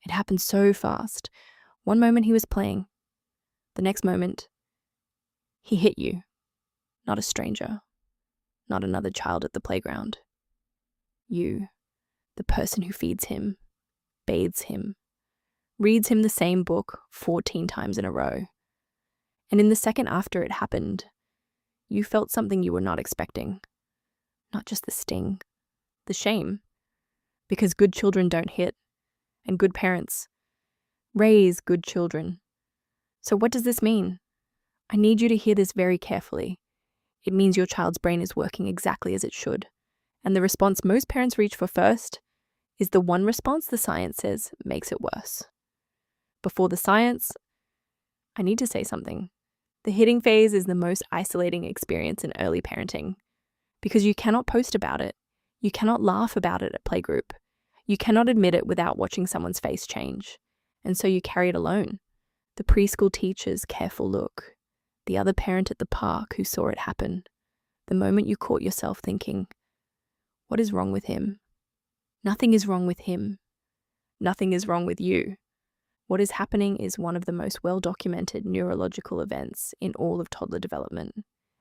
It happened so fast. One moment he was playing. The next moment, he hit you. Not a stranger. Not another child at the playground. You, the person who feeds him, bathes him, reads him the same book 14 times in a row. And in the second after it happened, you felt something you were not expecting. Not just the sting, the shame. Because good children don't hit, and good parents raise good children. So what does this mean? I need you to hear this very carefully. It means your child's brain is working exactly as it should. And the response most parents reach for first is the one response the science says makes it worse. Before the science, I need to say something. The hitting phase is the most isolating experience in early parenting because you cannot post about it. You cannot laugh about it at playgroup. You cannot admit it without watching someone's face change. And so you carry it alone. The preschool teacher's careful look, the other parent at the park who saw it happen, the moment you caught yourself thinking, what is wrong with him? Nothing is wrong with him. Nothing is wrong with you. What is happening is one of the most well-documented neurological events in all of toddler development.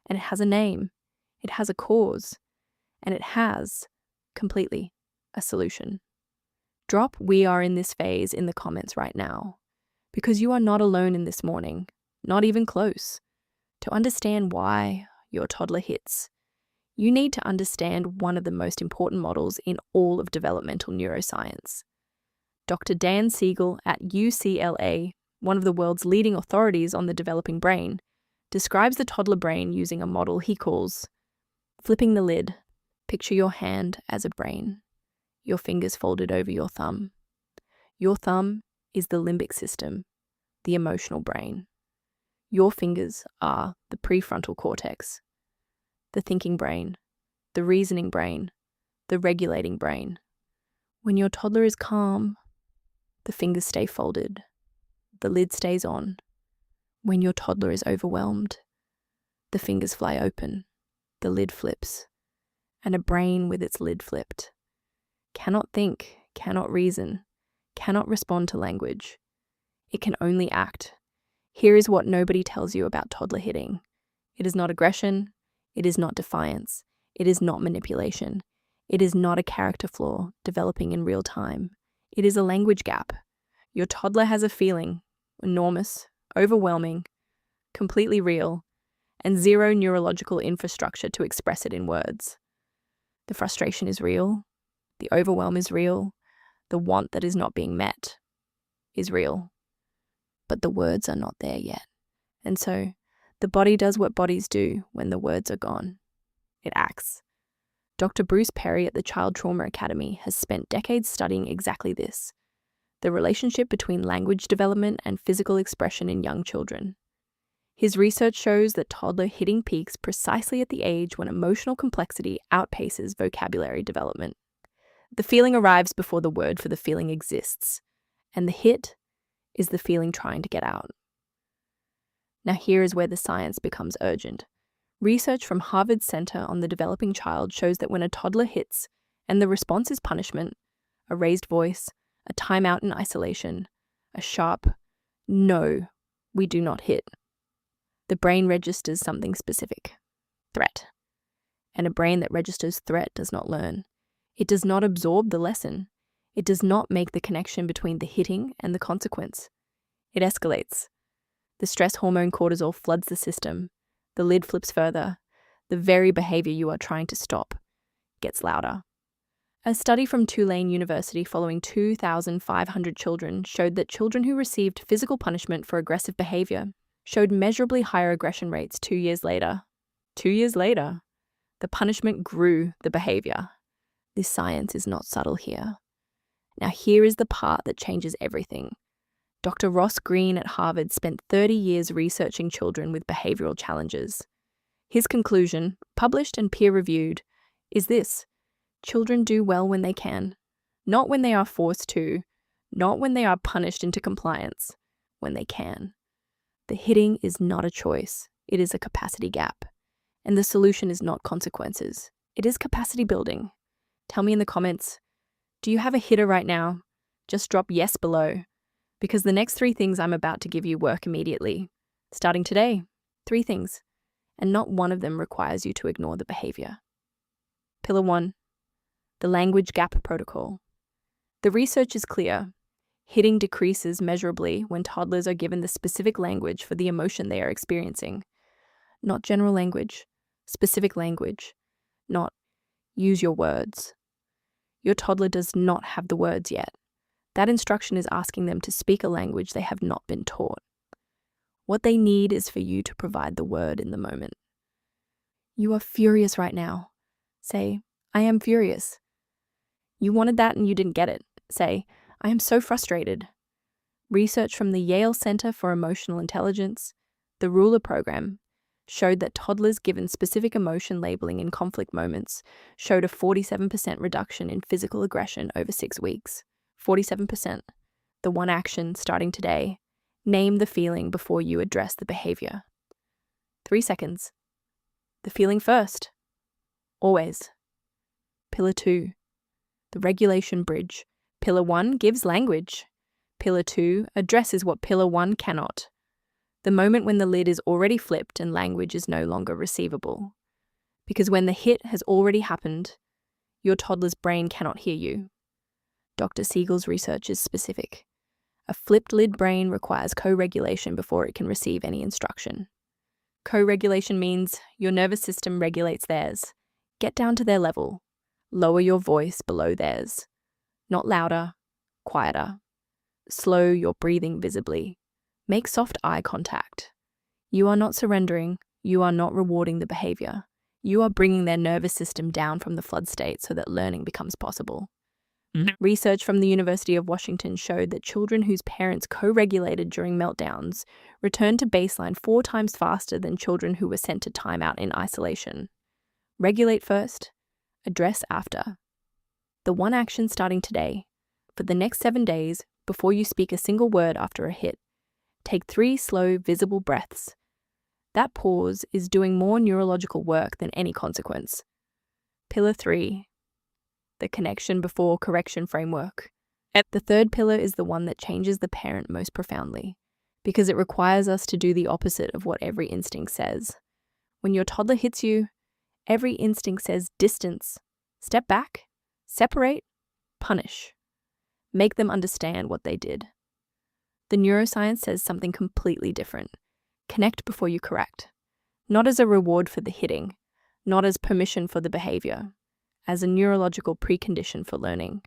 And it has a name, it has a cause, and it has, completely, a solution. Drop "we are in this phase" in the comments right now, because you are not alone in this morning, not even close. To understand why your toddler hits, you need to understand one of the most important models in all of developmental neuroscience. Dr. Dan Siegel at UCLA, one of the world's leading authorities on the developing brain, describes the toddler brain using a model he calls flipping the lid. Picture your hand as a brain, your fingers folded over your thumb. Your thumb is the limbic system, the emotional brain. Your fingers are the prefrontal cortex, the thinking brain, the reasoning brain, the regulating brain. When your toddler is calm, the fingers stay folded, the lid stays on. When your toddler is overwhelmed, the fingers fly open, the lid flips, and a brain with its lid flipped cannot think, cannot reason, cannot respond to language. It can only act. Here is what nobody tells you about toddler hitting. It is not aggression. It is not defiance. It is not manipulation. It is not a character flaw developing in real time. It is a language gap. Your toddler has a feeling, enormous, overwhelming, completely real, and zero neurological infrastructure to express it in words. The frustration is real. The overwhelm is real. The want that is not being met is real. But the words are not there yet. And so the body does what bodies do when the words are gone. It acts. Dr. Bruce Perry at the ChildTrauma Academy has spent decades studying exactly this, the relationship between language development and physical expression in young children. His research shows that toddler hitting peaks precisely at the age when emotional complexity outpaces vocabulary development. The feeling arrives before the word for the feeling exists, and the hit is the feeling trying to get out. Now here is where the science becomes urgent. Research from Harvard's Center on the Developing Child shows that when a toddler hits, and the response is punishment, a raised voice, a timeout in isolation, a sharp, "No, we do not hit," the brain registers something specific, threat. And a brain that registers threat does not learn. It does not absorb the lesson. It does not make the connection between the hitting and the consequence. It escalates. The stress hormone cortisol floods the system. The lid flips further. The very behavior you are trying to stop gets louder. A study from Tulane University following 2,500 children showed that children who received physical punishment for aggressive behavior showed measurably higher aggression rates 2 years later. 2 years later, the punishment grew the behavior. This science is not subtle here. Now here is the part that changes everything. Dr. Ross Green at Harvard spent 30 years researching children with behavioral challenges. His conclusion, published and peer-reviewed, is this: children do well when they can, not when they are forced to, not when they are punished into compliance, when they can. The hitting is not a choice, it is a capacity gap. And the solution is not consequences, it is capacity building. Tell me in the comments, do you have a hitter right now? just drop yes below, because the next 3 things I'm about to give you work immediately. Starting today, 3 things, and not one of them requires you to ignore the behavior. Pillar 1, the language gap protocol. The research is clear. Hitting decreases measurably when toddlers are given the specific language for the emotion they are experiencing. Not general language, specific language, not use your words. Your toddler does not have the words yet. That instruction is asking them to speak a language they have not been taught. What they need is for you to provide the word in the moment. You are furious right now. Say, I am furious. You wanted that and you didn't get it. Say, I am so frustrated. Research from the Yale Center for Emotional Intelligence, the Ruler program, showed that toddlers given specific emotion labeling in conflict moments showed a 47% reduction in physical aggression over 6 weeks. 47%. The one action starting today. Name the feeling before you address the behavior. 3 seconds. The feeling first. Always. Pillar 2. The regulation bridge. Pillar 1 gives language. Pillar 2 addresses what Pillar 1 cannot. The moment when the lid is already flipped and language is no longer receivable. Because when the hit has already happened, your toddler's brain cannot hear you. Dr. Siegel's research is specific. A flipped lid brain requires co-regulation before it can receive any instruction. Co-regulation means your nervous system regulates theirs. Get down to their level. Lower your voice below theirs. Not louder, quieter. Slow your breathing visibly. Make soft eye contact. You are not surrendering. You are not rewarding the behavior. You are bringing their nervous system down from the flood state so that learning becomes possible. Research from the University of Washington showed that children whose parents co-regulated during meltdowns returned to baseline 4 times faster than children who were sent to timeout in isolation. Regulate first, address after. The one action starting today, for the next 7 days, before you speak a single word after a hit, take 3 slow, visible breaths. That pause is doing more neurological work than any consequence. Pillar 3. The connection before correction framework. The third pillar is the one that changes the parent most profoundly, because it requires us to do the opposite of what every instinct says. When your toddler hits you, every instinct says distance, step back, separate, punish. Make them understand what they did. The neuroscience says something completely different. Connect before you correct. Not as a reward for the hitting, not as permission for the behavior, as a neurological precondition for learning.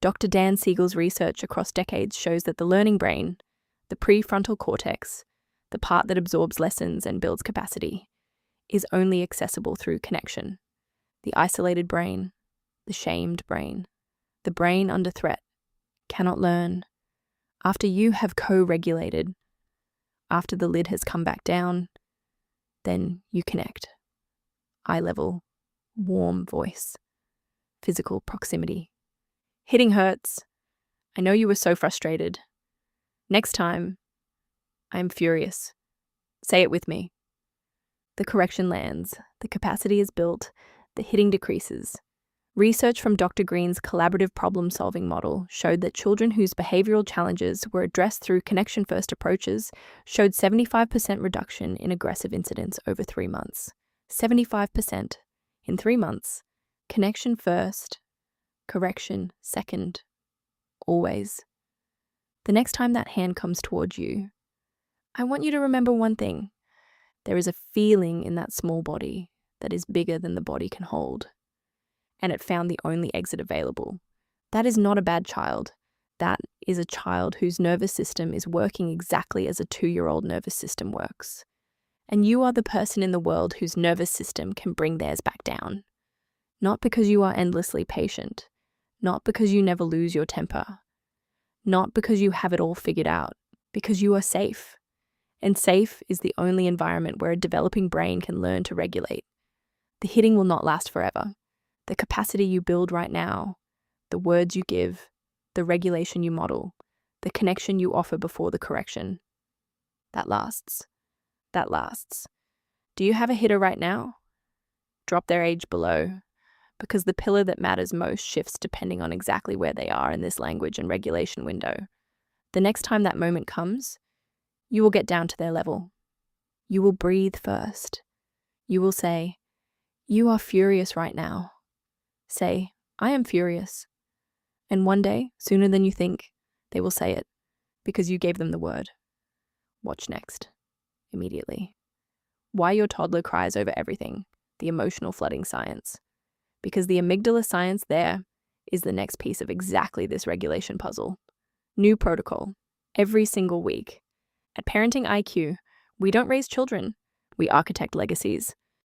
Dr. Dan Siegel's research across decades shows that the learning brain, the prefrontal cortex, the part that absorbs lessons and builds capacity, is only accessible through connection. The isolated brain, the shamed brain, the brain under threat, cannot learn. After you have co-regulated, after the lid has come back down, then you connect. Eye level, warm voice, physical proximity. Hitting hurts. I know you were so frustrated. Next time, I'm furious. Say it with me. The correction lands, the capacity is built, the hitting decreases. Research from Dr. Green's collaborative problem-solving model showed that children whose behavioral challenges were addressed through connection-first approaches showed 75% reduction in aggressive incidents over 3 months. 75% in 3 months. Connection first, correction second. Always. The next time that hand comes towards you, I want you to remember one thing. There is a feeling in that small body that is bigger than the body can hold. And it found the only exit available. That is not a bad child. That is a child whose nervous system is working exactly as a 2-year-old nervous system works. And you are the person in the world whose nervous system can bring theirs back down. Not because you are endlessly patient, not because you never lose your temper, not because you have it all figured out, because you are safe. And safe is the only environment where a developing brain can learn to regulate. The hitting will not last forever. The capacity you build right now, the words you give, the regulation you model, the connection you offer before the correction, that lasts. That lasts. Do you have a hitter right now? Drop their age below. because the pillar that matters most shifts depending on exactly where they are in this language and regulation window. The next time that moment comes, you will get down to their level. You will breathe first. You will say, "You are furious right now." Say, "I am furious." And one day, sooner than you think, they will say it because you gave them the word. Watch next. Immediately. Why your toddler cries over everything, the emotional flooding science. Because the amygdala science there is the next piece of exactly this regulation puzzle. New protocol, every single week. At ParentingIQ, we don't raise children, we architect legacies.